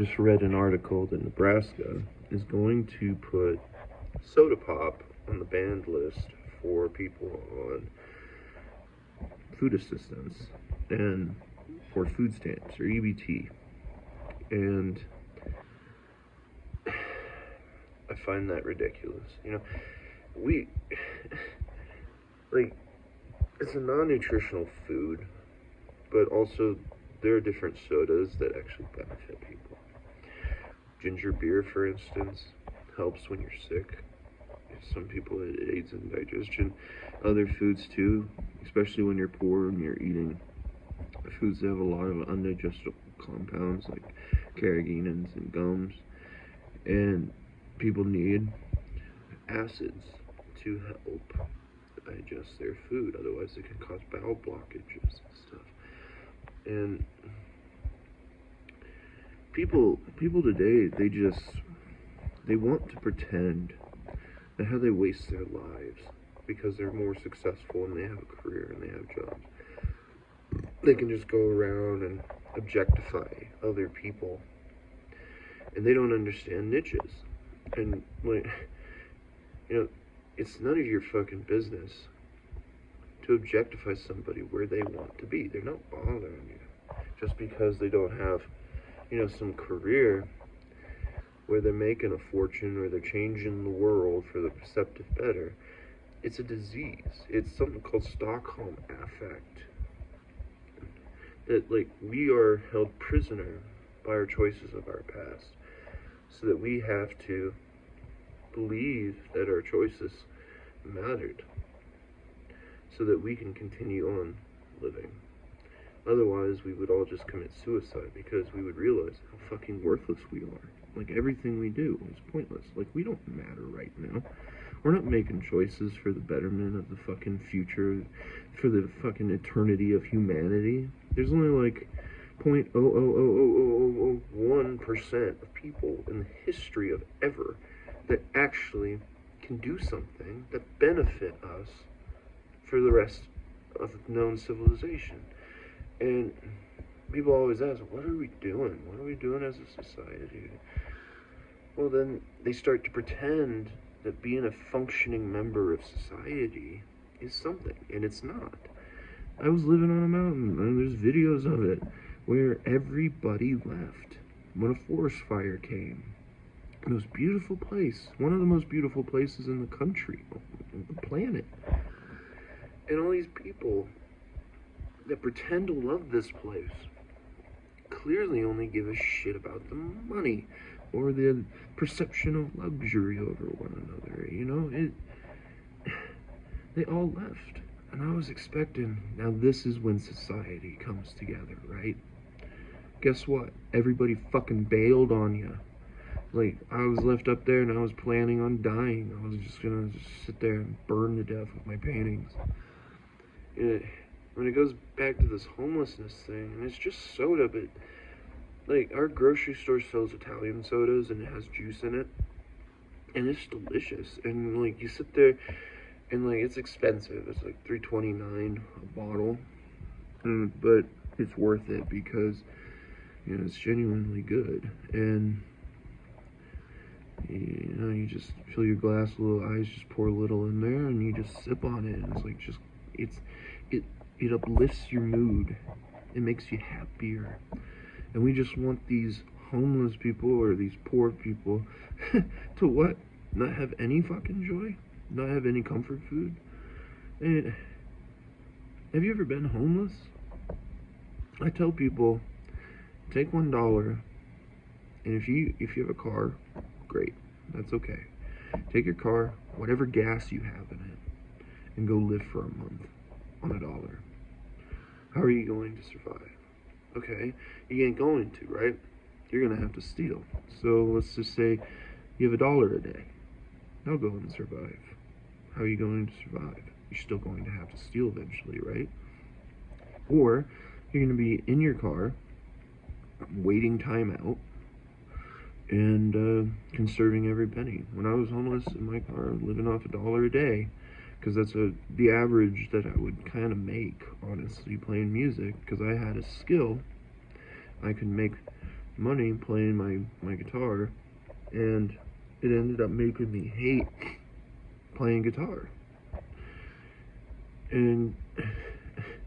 just read an article that Nebraska is going to put soda pop on the banned list for people on food assistance and for food stamps or EBT. And I find that ridiculous. You know, we like, it's a non-nutritional food, but also there are different sodas that actually benefit people. Ginger beer, for instance, helps when you're sick. Some people, it aids in digestion. Other foods too, especially when you're poor and you're eating foods that have a lot of undigestible compounds like carrageenans and gums. And people need acids to help digest their food, otherwise it can cause bowel blockages and stuff. And people today, they want to pretend that how they waste their lives because they're more successful and they have a career and they have jobs. They can just go around and objectify other people, and they don't understand niches. And like, it's none of your fucking business to objectify somebody where they want to be. They're not bothering you just because they don't have, some career where they're making a fortune or they're changing the world for the perceptive better. It's a disease. It's something called Stockholm affect. That, we are held prisoner by our choices of our past, so that we have to believe that our choices mattered, so that we can continue on living. Otherwise, we would all just commit suicide because we would realize how fucking worthless we are. Everything we do is pointless. We don't matter right now. We're not making choices for the betterment of the fucking future, for the fucking eternity of humanity. There's only 0.00001% of people in the history of ever that actually can do something that benefit us for the rest of known civilization. And people always ask, what are we doing? What are we doing as a society? Well, then they start to pretend that being a functioning member of society is something, and it's not. I was living on a mountain, and there's videos of it where everybody left when a forest fire came. The most beautiful place, one of the most beautiful places in the country, on the planet. And all these people that pretend to love this place clearly only give a shit about the money or the perception of luxury over one another. They all left. And I was expecting, now this is when society comes together, right? Guess what? Everybody fucking bailed on you. I was left up there and I was planning on dying. I was just gonna sit there and burn to death with my paintings. When it goes back to this homelessness thing, and it's just soda, but our grocery store sells Italian sodas and it has juice in it, and it's delicious. And you sit there and it's expensive. It's $3.29 a bottle, but it's worth it because it's genuinely good. And you just fill your glass a little ice, just pour a little in there, and you just sip on it, and it uplifts your mood. It makes you happier. And we just want these homeless people or these poor people to what? Not have any fucking joy? Not have any comfort food? And have you ever been homeless? I tell people, take $1, and if you have a car, great. That's okay. Take your car, whatever gas you have in it, and go live for a month on $1. How are you going to survive? Okay, you ain't going to, right? You're gonna have to steal. So let's just say you have $1 a day. Now go and survive. How are you going to survive? You're still going to have to steal eventually, right? Or you're gonna be in your car, waiting time out, and conserving every penny. When I was homeless in my car, living off $1 a day, because that's the average that I would kind of make, honestly, playing music, because I had a skill. I could make money playing my guitar, and it ended up making me hate playing guitar. And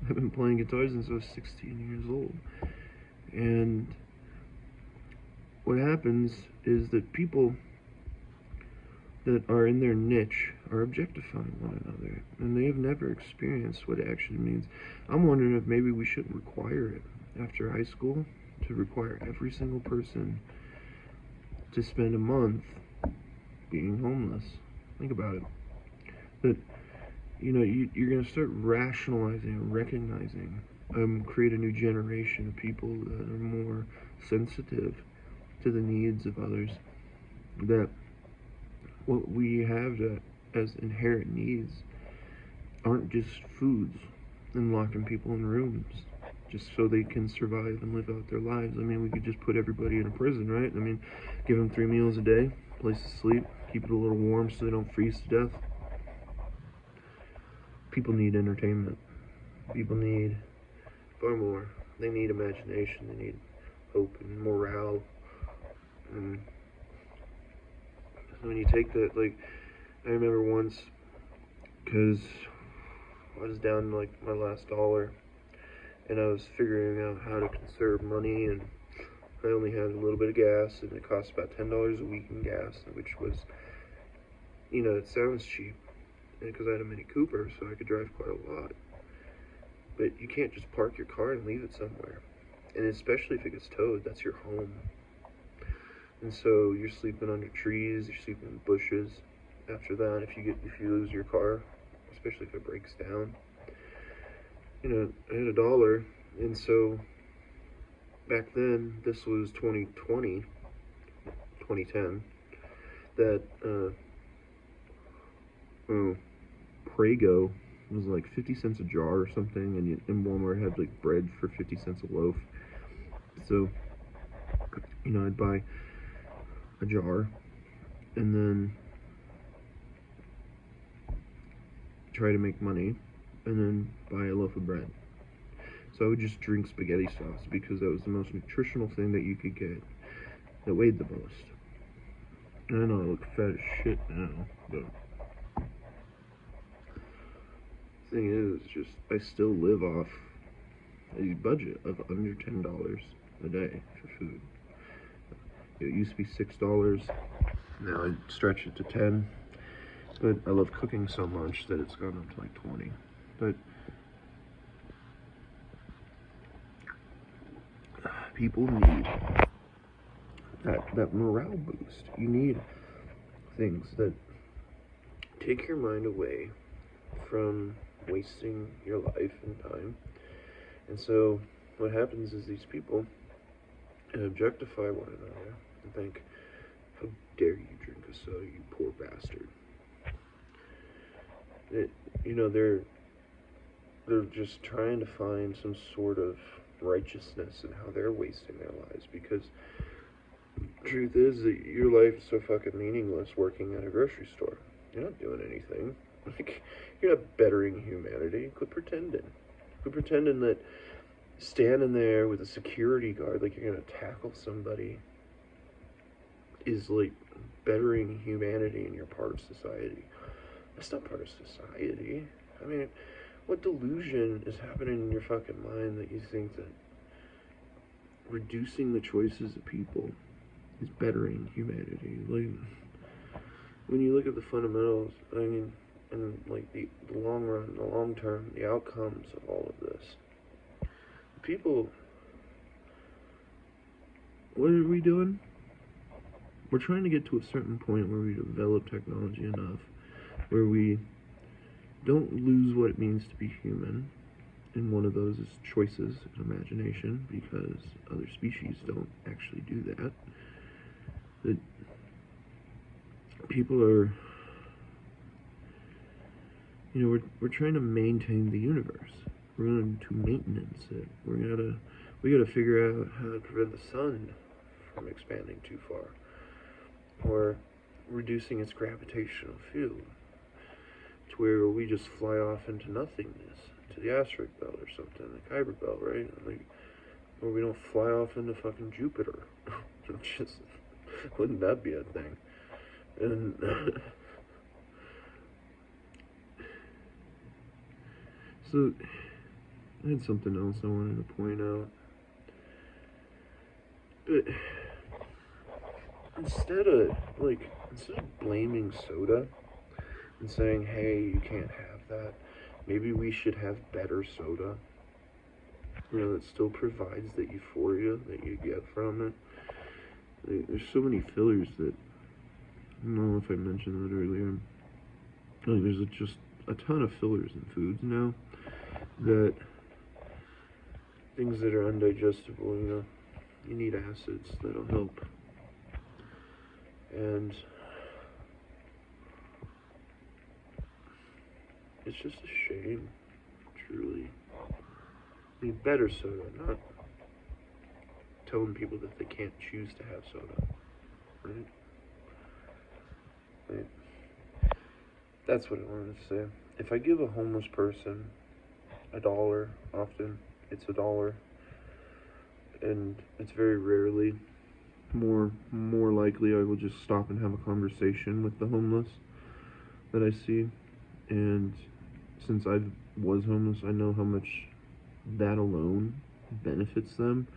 I've been playing guitar since I was 16 years old. And what happens is that people that are in their niche are objectifying one another, and they have never experienced what it actually means. I'm wondering if maybe we shouldn't require it after high school, to require every single person to spend a month being homeless. Think about it. That, you're going to start rationalizing and recognizing, create a new generation of people that are more sensitive to the needs of others, that what we have as inherent needs aren't just foods and locking people in rooms just so they can survive and live out their lives. I mean, we could just put everybody in a prison, right? I mean, give them 3 meals a day, place to sleep, keep it a little warm so they don't freeze to death. People need entertainment. People need far more. They need imagination. They need hope and morale. And when you take that, like, I remember once, because I was down to, like, my last dollar, and I was figuring out how to conserve money, and I only had a little bit of gas, and it cost about $10 a week in gas, which was, it sounds cheap, because I had a Mini Cooper, so I could drive quite a lot. But you can't just park your car and leave it somewhere, and especially if it gets towed, that's your home. And so you're sleeping under trees, you're sleeping in bushes. After that, if you lose your car, especially if it breaks down, I had $1, and so back then, this was 2020, 2010, that Prego was like 50 cents a jar or something, and Walmart had like bread for 50 cents a loaf. So, I'd buy a jar and then try to make money and then buy a loaf of bread. So I would just drink spaghetti sauce because that was the most nutritional thing that you could get that weighed the most. And I know I look fat as shit now, but the thing is, just I still live off a budget of under $10 a day for food. It used to be $6. Now I stretch it to 10. But I love cooking so much that it's gone up to like 20. But people need that morale boost. You need things that take your mind away from wasting your life and time. And so what happens is these people objectify one another and think, how dare you drink a soda, you poor bastard. They're just trying to find some sort of righteousness in how they're wasting their lives, because the truth is that your life is so fucking meaningless working at a grocery store. You're not doing anything. Like, you're not bettering humanity. Quit pretending. Quit pretending that standing there with a security guard like you're gonna tackle somebody is like bettering humanity and you're part of society. That's not part of society. I mean, what delusion is happening in your fucking mind that you think that reducing the choices of people is bettering humanity? Like, when you look at the fundamentals, I mean, and like the long run, the long term, the outcomes of all of this, people, what are we doing? We're trying to get to a certain point where we develop technology enough where we don't lose what it means to be human, and one of those is choices and imagination, because other species don't actually do that. That people are, we're trying to maintain the universe. We're going to maintenance it. We gotta figure out how to prevent the sun from expanding too far, or reducing its gravitational field to where we just fly off into nothingness, to the asteroid belt or something, the Kuiper belt, right? Like, Or we don't fly off into fucking Jupiter. Just, wouldn't that be a thing? And so I had something else I wanted to point out. But instead of blaming soda and saying, hey, you can't have that, maybe we should have better soda, that still provides the euphoria that you get from it. There's so many fillers that, I don't know if I mentioned that earlier, there's just a ton of fillers in foods now, that things that are undigestible, you need acids that'll help. And it's just a shame, truly. I mean, better soda, not telling people that they can't choose to have soda, right? That's what I wanted to say. If I give a homeless person $1, often it's $1, and it's very rarely, more likely I will just stop and have a conversation with the homeless that I see. And since I was homeless, I know how much that alone benefits them,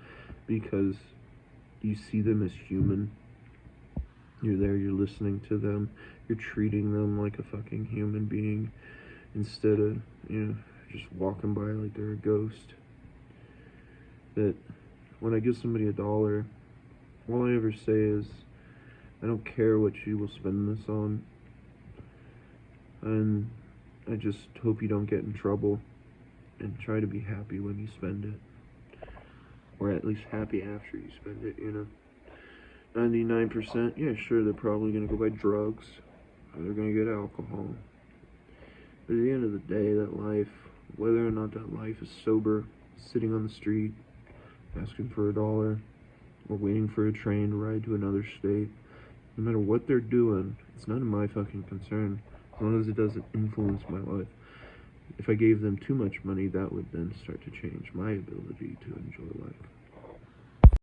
because you see them as human. You're there, you're listening to them, you're treating them like a fucking human being, instead of, just walking by like they're a ghost. That when I give somebody $1, all I ever say is, I don't care what you will spend this on, and I just hope you don't get in trouble, and try to be happy when you spend it, or at least happy after you spend it. 99%, yeah, sure, they're probably gonna go buy drugs, or they're gonna get alcohol, but at the end of the day, that life, whether or not that life is sober, sitting on the street, asking for $1, or waiting for a train to ride to another state, no matter what they're doing, it's none of my fucking concern, as long as it doesn't influence my life. If I gave them too much money, that would then start to change my ability to enjoy life.